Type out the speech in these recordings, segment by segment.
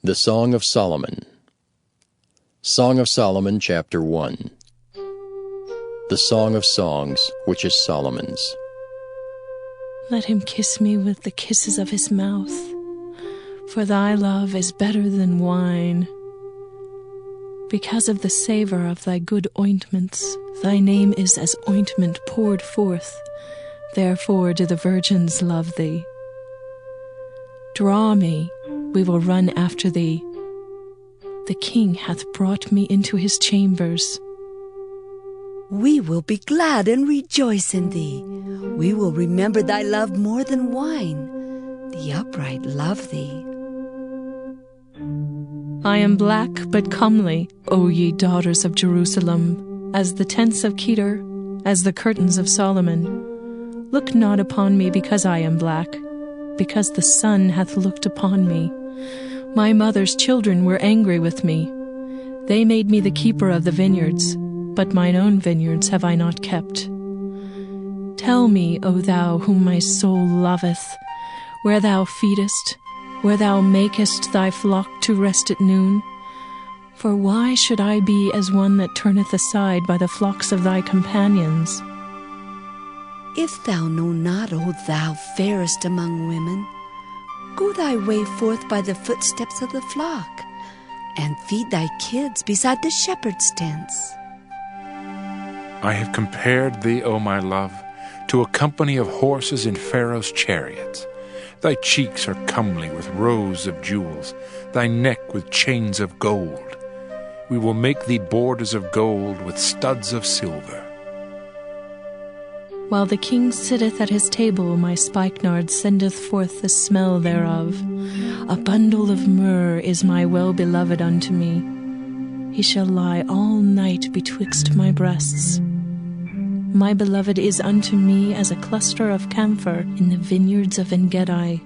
The Song of Solomon. Song of Solomon, chapter 1. The Song of Songs, which is Solomon's. Let him kiss me with the kisses of his mouth, for thy love is better than wine. Because of the savor of thy good ointments, thy name is as ointment poured forth. Therefore do the virgins love thee. Draw me, we will run after thee. The king hath brought me into his chambers. We will be glad and rejoice in thee. We will remember thy love more than wine. The upright love thee. I am black but comely, O ye daughters of Jerusalem, as the tents of Kedar, as the curtains of Solomon. Look not upon me because I am black, because the sun hath looked upon me. My mother's children were angry with me. They made me the keeper of the vineyards, but mine own vineyards have I not kept. Tell me, O thou whom my soul loveth, where thou feedest, where thou makest thy flock to rest at noon. For why should I be as one that turneth aside by the flocks of thy companions? If thou know not, O thou fairest among women, go thy way forth by the footsteps of the flock, and feed thy kids beside the shepherd's tents. I have compared thee, O my love, to a company of horses in Pharaoh's chariots. Thy cheeks are comely with rows of jewels, thy neck with chains of gold. We will make thee borders of gold with studs of silver. While the king sitteth at his table, my spikenard sendeth forth the smell thereof. A bundle of myrrh is my well-beloved unto me. He shall lie all night betwixt my breasts. My beloved is unto me as a cluster of camphor in the vineyards of En-gedi.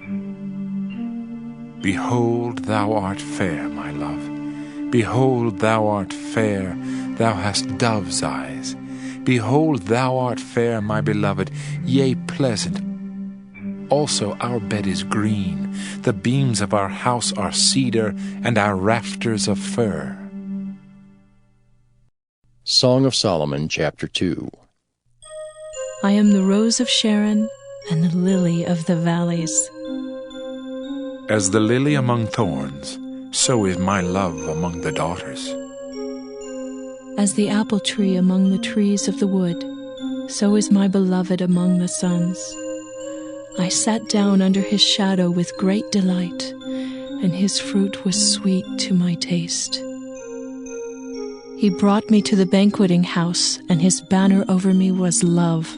Behold, thou art fair, my love. Behold, thou art fair, thou hast dove's eyes. Behold, thou art fair, my beloved, yea, pleasant. Also our bed is green, the beams of our house are cedar, and our rafters of fir. Song of Solomon, chapter 2. I am the rose of Sharon and the lily of the valleys. As the lily among thorns, so is my love among the daughters. As the apple tree among the trees of the wood, so is my beloved among the sons. I sat down under his shadow with great delight, and his fruit was sweet to my taste. He brought me to the banqueting house, and his banner over me was love.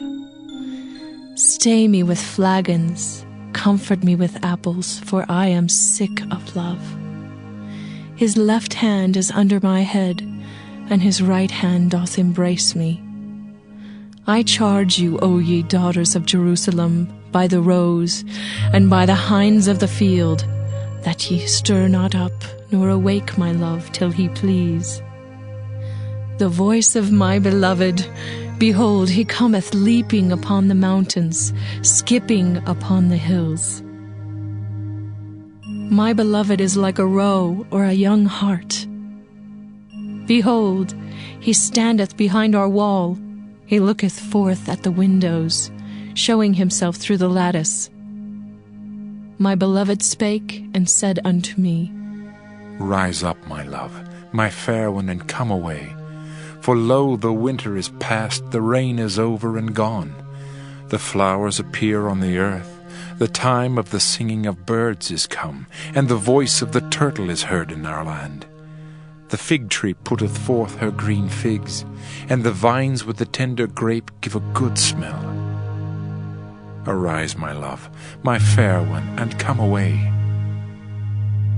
Stay me with flagons, comfort me with apples, for I am sick of love. His left hand is under my head, and his right hand doth embrace me. I charge you, O ye daughters of Jerusalem, by the roes, and by the hinds of the field, that ye stir not up, nor awake my love till he please. The voice of my beloved, behold, he cometh leaping upon the mountains, skipping upon the hills. My beloved is like a roe or a young hart. Behold, he standeth behind our wall. He looketh forth at the windows, showing himself through the lattice. My beloved spake and said unto me, Rise up, my love, my fair one, and come away. For lo, the winter is past, the rain is over and gone. The flowers appear on the earth. The time of the singing of birds is come, and the voice of the turtle is heard in our land. The fig tree putteth forth her green figs, and the vines with the tender grape give a good smell. Arise, my love, my fair one, and come away.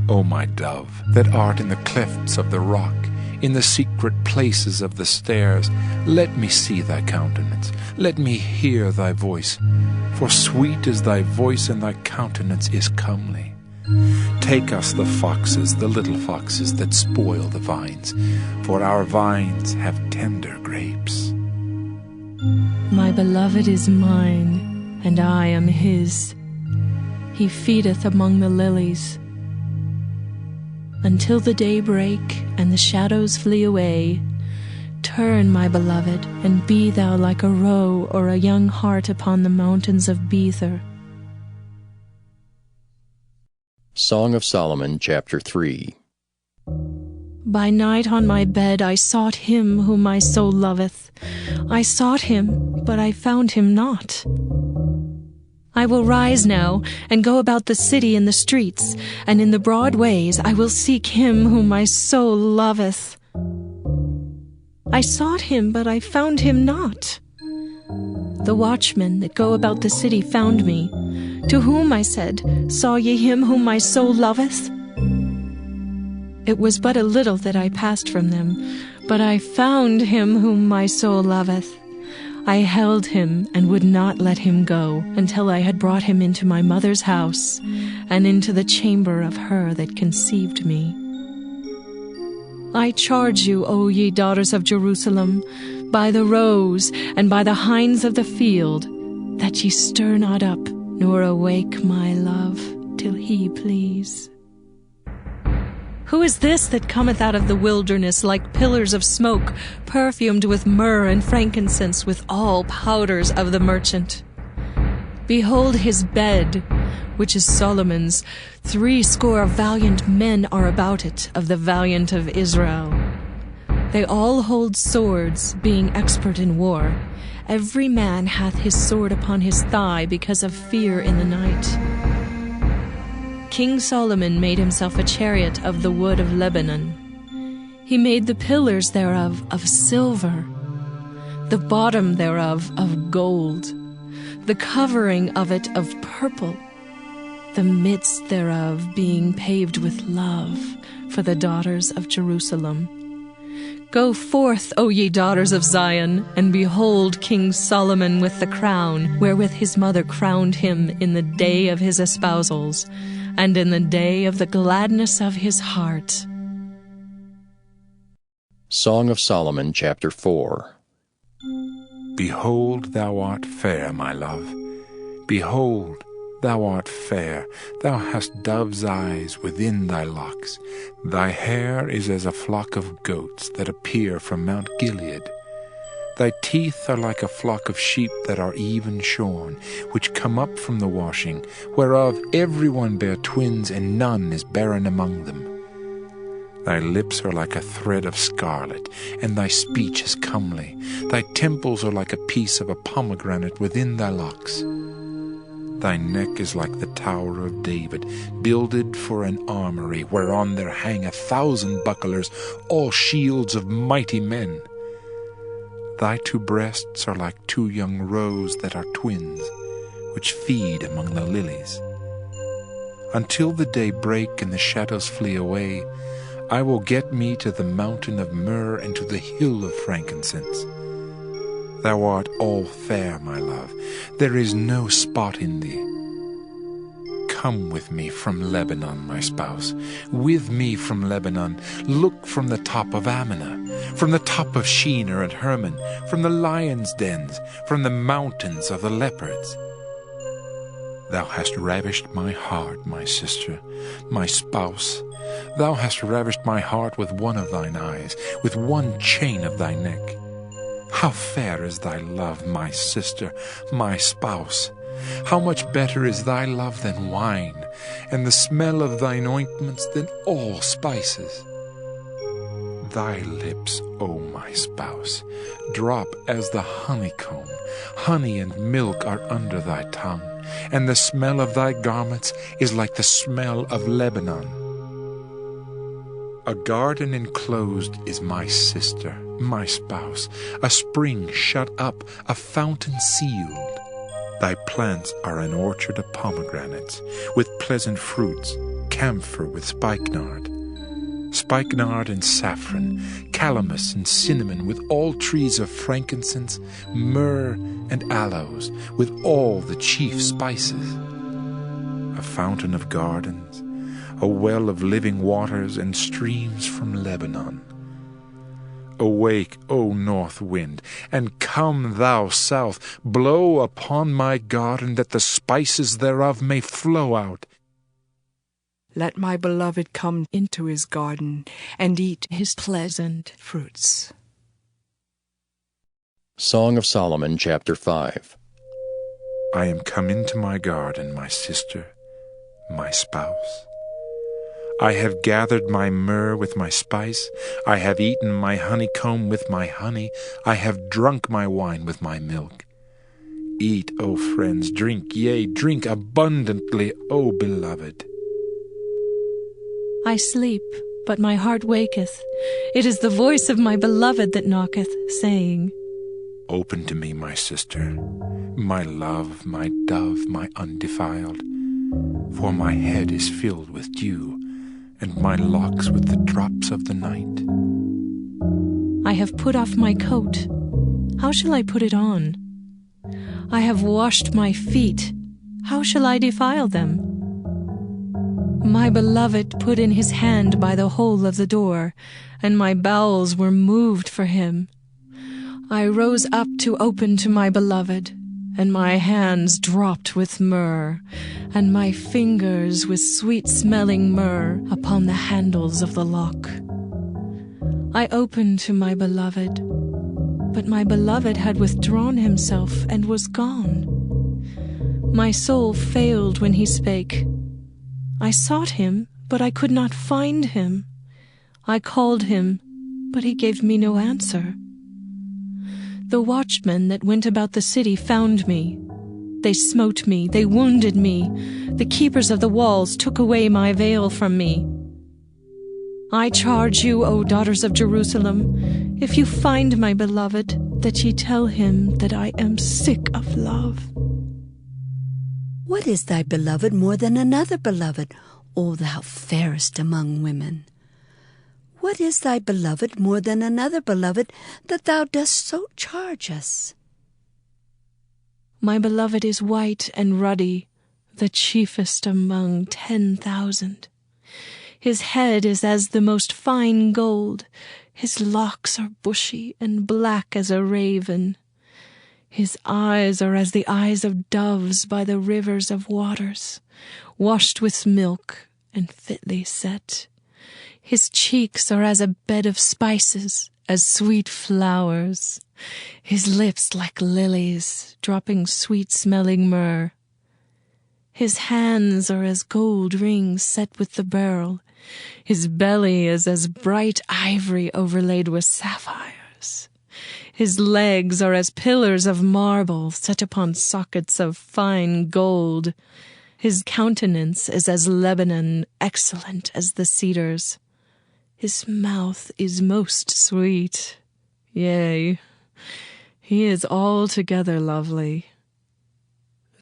O my dove, that art in the clefts of the rock, in the secret places of the stairs, let me see thy countenance, let me hear thy voice, for sweet is thy voice, and thy countenance is comely. Take us the foxes, the little foxes that spoil the vines, for our vines have tender grapes. My beloved is mine, and I am his. He feedeth among the lilies. until the day break and the shadows flee away. Turn, my beloved, and be thou like a roe or a young hart upon the mountains of Bether. Song of Solomon, chapter 3. By night on my bed I sought him whom my soul loveth. I sought him, but I found him not. I will rise now, and go about the city in the streets, and in the broad ways I will seek him whom my soul loveth. I sought him, but I found him not. The watchmen that go about the city found me, to whom I said, Saw ye him whom my soul loveth? It was but a little that I passed from them, but I found him whom my soul loveth. I held him and would not let him go until I had brought him into my mother's house and into the chamber of her that conceived me. I charge you, O ye daughters of Jerusalem, by the roes and by the hinds of the field, that ye stir not up, nor awake my love, till he please. Who is this that cometh out of the wilderness like pillars of smoke, perfumed with myrrh and frankincense, with all powders of the merchant? Behold his bed, which is Solomon's. 80 valiant men are about it, of the valiant of Israel. They all hold swords, being expert in war. Every man hath his sword upon his thigh, because of fear in the night. King Solomon made himself a chariot of the wood of Lebanon. He made the pillars thereof of silver, the bottom thereof of gold, the covering of it of purple, the midst thereof being paved with love for the daughters of Jerusalem. Go forth, O ye daughters of Zion, and behold King Solomon with the crown, wherewith his mother crowned him in the day of his espousals, and in the day of the gladness of his heart. Song of Solomon, chapter 4. Behold, thou art fair, my love. Behold, thou art fair. Thou hast dove's eyes within thy locks. Thy hair is as a flock of goats that appear from Mount Gilead. Thy teeth are like a flock of sheep that are even shorn, which come up from the washing, whereof every one bare twins, and none is barren among them. Thy lips are like a thread of scarlet, and thy speech is comely. Thy temples are like a piece of a pomegranate within thy locks. Thy neck is like the Tower of David, builded for an armory, whereon there hang 1,000 bucklers, all shields of mighty men. Thy 2 breasts are like 2 young roes that are twins, which feed among the lilies. Until the day break and the shadows flee away, I will get me to the mountain of myrrh and to the hill of frankincense. Thou art all fair, my love. There is no spot in thee. Come with me from Lebanon, my spouse. With me from Lebanon. Look from the top of Amana, from the top of Shinar and Hermon, from the lions' dens, from the mountains of the leopards. Thou hast ravished my heart, my sister, my spouse. Thou hast ravished my heart with one of thine eyes, with one chain of thy neck. How fair is thy love, my sister, my spouse! How much better is thy love than wine, and the smell of thine ointments than all spices. Thy lips, O my spouse, drop as the honeycomb. Honey and milk are under thy tongue, and the smell of thy garments is like the smell of Lebanon. A garden enclosed is my sister, my spouse, a spring shut up, a fountain sealed. Thy plants are an orchard of pomegranates, with pleasant fruits, camphor with spikenard, spikenard and saffron, calamus and cinnamon, with all trees of frankincense, myrrh and aloes, with all the chief spices. A fountain of gardens, a well of living waters, and streams from Lebanon. Awake, O north wind, and come thou south, blow upon my garden, that the spices thereof may flow out. Let my beloved come into his garden and eat his pleasant fruits. Song of Solomon, chapter 5. I am come into my garden, my sister, my spouse. I have gathered my myrrh with my spice. I have eaten my honeycomb with my honey. I have drunk my wine with my milk. Eat, O friends, drink, yea, drink abundantly, O beloved. I sleep, but my heart waketh. It is the voice of my beloved that knocketh, saying, Open to me, my sister, my love, my dove, my undefiled. For my head is filled with dew, and my locks with the drops of the night. I have put off my coat. How shall I put it on? I have washed my feet. How shall I defile them? My beloved put in his hand by the hole of the door, and my bowels were moved for him. I rose up to open to my beloved, and my hands dropped with myrrh, and my fingers with sweet-smelling myrrh upon the handles of the lock. I opened to my beloved, but my beloved had withdrawn himself and was gone. My soul failed when he spake. I sought him, but I could not find him. I called him, but he gave me no answer. The watchmen that went about the city found me. They smote me, they wounded me. The keepers of the walls took away my veil from me. I charge you, O daughters of Jerusalem, if you find my beloved, that ye tell him that I am sick of love. What is thy beloved more than another beloved, O thou fairest among women? What is thy beloved more than another beloved, that thou dost so charge us? My beloved is white and ruddy, the chiefest among 10,000. His head is as the most fine gold. His locks are bushy and black as a raven. His eyes are as the eyes of doves by the rivers of waters, washed with milk and fitly set. His cheeks are as a bed of spices, as sweet flowers. His lips like lilies, dropping sweet-smelling myrrh. His hands are as gold rings set with the beryl. His belly is as bright ivory overlaid with sapphires. His legs are as pillars of marble set upon sockets of fine gold. His countenance is as Lebanon, excellent as the cedars. His mouth is most sweet. Yea, he is altogether lovely.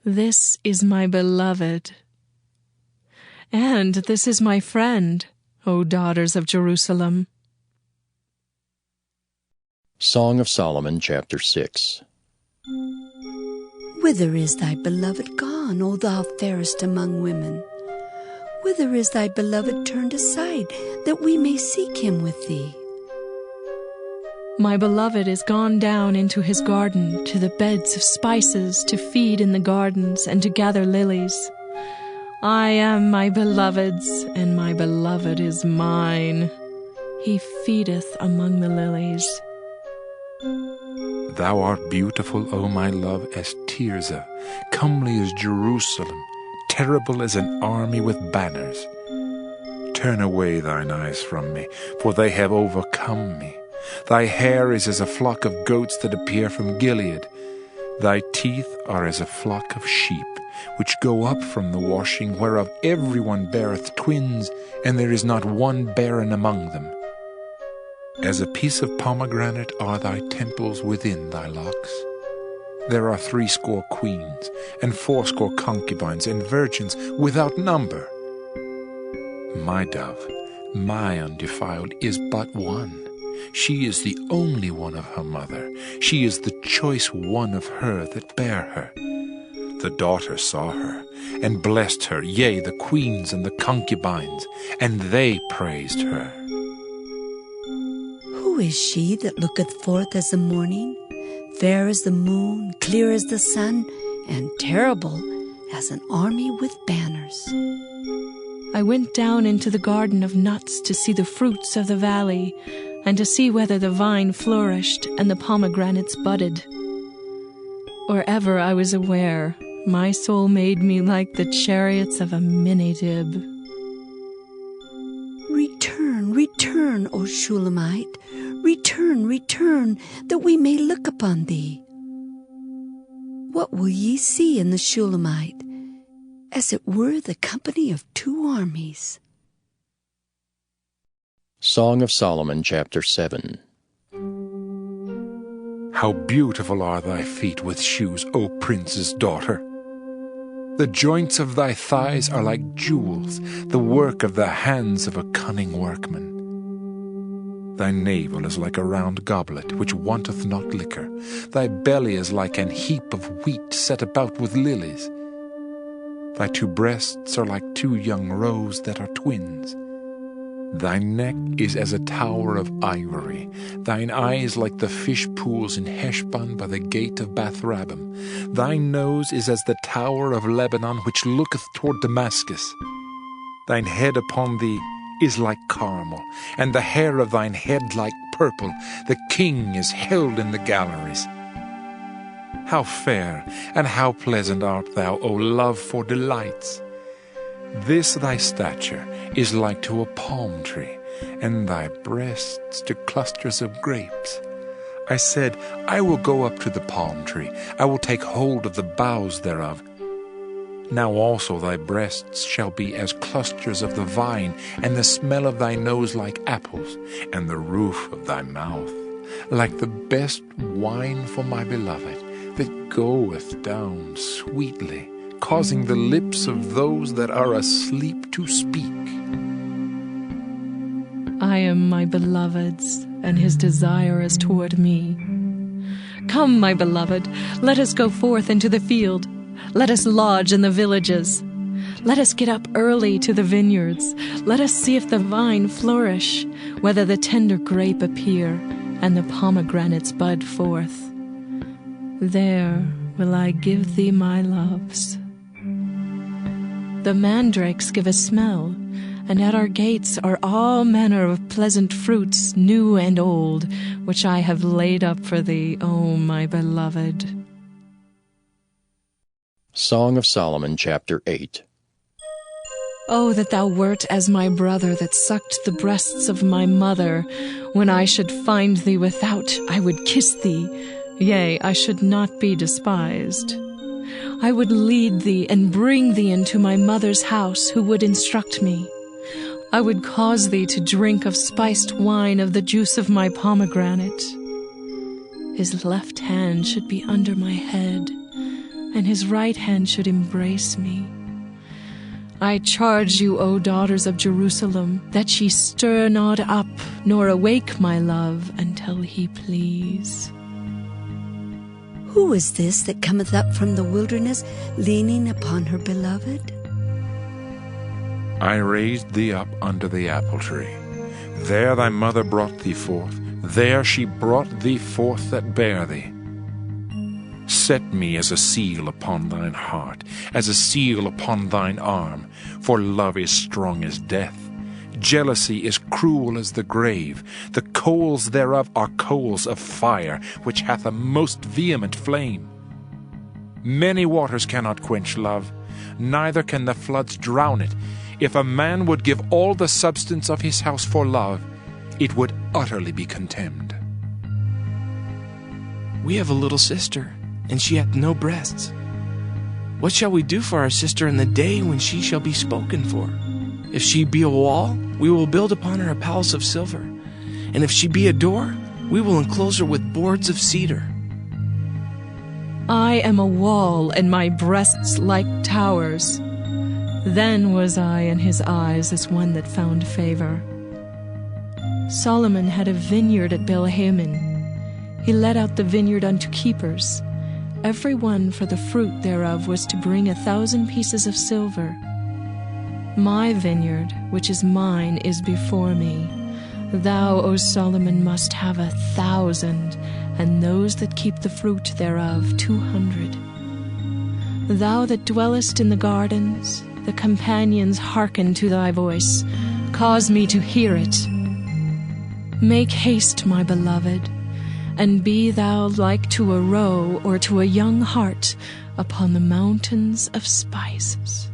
This is my beloved. And this is my friend, O daughters of Jerusalem. Song of Solomon, chapter 6. Whither is thy beloved gone, O thou fairest among women? Whither is thy beloved turned aside, that we may seek him with thee? My beloved is gone down into his garden, to the beds of spices, to feed in the gardens, and to gather lilies. I am my beloved's, and my beloved is mine. He feedeth among the lilies. Thou art beautiful, O my love, as Tirzah, comely as Jerusalem, terrible as an army with banners. Turn away thine eyes from me, for they have overcome me. Thy hair is as a flock of goats that appear from Gilead. Thy teeth are as a flock of sheep, which go up from the washing, whereof everyone beareth twins, and there is not one barren among them. As a piece of pomegranate are thy temples within thy locks. There are 80 queens, and 80 concubines, and virgins without number. My dove, my undefiled, is but one. She is the only one of her mother. She is the choice one of her that bare her. The daughter saw her, and blessed her, yea, the queens and the concubines, and they praised her. Who is she that looketh forth as the morning, fair as the moon, clear as the sun, and terrible as an army with banners? I went down into the garden of nuts to see the fruits of the valley, and to see whether the vine flourished and the pomegranates budded. Or ever I was aware, my soul made me like the chariots of a Minitib. Return, return, O Shulamite, return, return, that we may look upon thee. What will ye see in the Shulamite? As it were the company of two armies. Song of Solomon, chapter 7. How beautiful are thy feet with shoes, O prince's daughter! The joints of thy thighs are like jewels, the work of the hands of a cunning workman. Thy navel is like a round goblet, which wanteth not liquor. Thy belly is like an heap of wheat set about with lilies. Thy two breasts are like two young roes that are twins. Thy neck is as a tower of ivory, thine eyes like the fish pools in Heshbon by the gate of Bath-rabbim. Thy nose is as the tower of Lebanon which looketh toward Damascus. Thine head upon thee is like Carmel, and the hair of thine head like purple. The king is held in the galleries. How fair and how pleasant art thou, O love for delights! This thy stature is like to a palm tree, and thy breasts to clusters of grapes. I said, I will go up to the palm tree, I will take hold of the boughs thereof. Now also thy breasts shall be as clusters of the vine, and the smell of thy nose like apples, and the roof of thy mouth like the best wine for my beloved, that goeth down sweetly, causing the lips of those that are asleep to speak. I am my beloved's, and his desire is toward me. Come, my beloved, let us go forth into the field. Let us lodge in the villages. Let us get up early to the vineyards. Let us see if the vine flourish, whether the tender grape appear, and the pomegranates bud forth. There will I give thee my loves. The mandrakes give a smell, and at our gates are all manner of pleasant fruits, new and old, which I have laid up for thee, O my beloved. Song of Solomon, chapter 8. Oh, that thou wert as my brother that sucked the breasts of my mother. When I should find thee without, I would kiss thee. Yea, I should not be despised. I would lead thee and bring thee into my mother's house, who would instruct me. I would cause thee to drink of spiced wine of the juice of my pomegranate. His left hand should be under my head, and his right hand should embrace me. I charge you, O daughters of Jerusalem, that ye stir not up, nor awake my love, until he please. Who is this that cometh up from the wilderness, leaning upon her beloved? I raised thee up under the apple tree. There thy mother brought thee forth. There she brought thee forth that bare thee. Set me as a seal upon thine heart, as a seal upon thine arm, for love is strong as death. Jealousy is cruel as the grave. The coals thereof are coals of fire, which hath a most vehement flame. Many waters cannot quench love, neither can the floods drown it. If a man would give all the substance of his house for love, it would utterly be contemned. We have a little sister, and she hath no breasts. What shall we do for our sister in the day when she shall be spoken for? If she be a wall, we will build upon her a palace of silver. And if she be a door, we will enclose her with boards of cedar. I am a wall, and my breasts like towers. Then was I in his eyes as one that found favor. Solomon had a vineyard at Belhaman. He let out the vineyard unto keepers. Every one for the fruit thereof was to bring 1,000 pieces of silver. My vineyard, which is mine, is before me. Thou, O Solomon, must have 1,000, and those that keep the fruit thereof 200. Thou that dwellest in the gardens, the companions hearken to thy voice. Cause me to hear it. Make haste, my beloved, and be thou like to a roe or to a young hart upon the mountains of spices.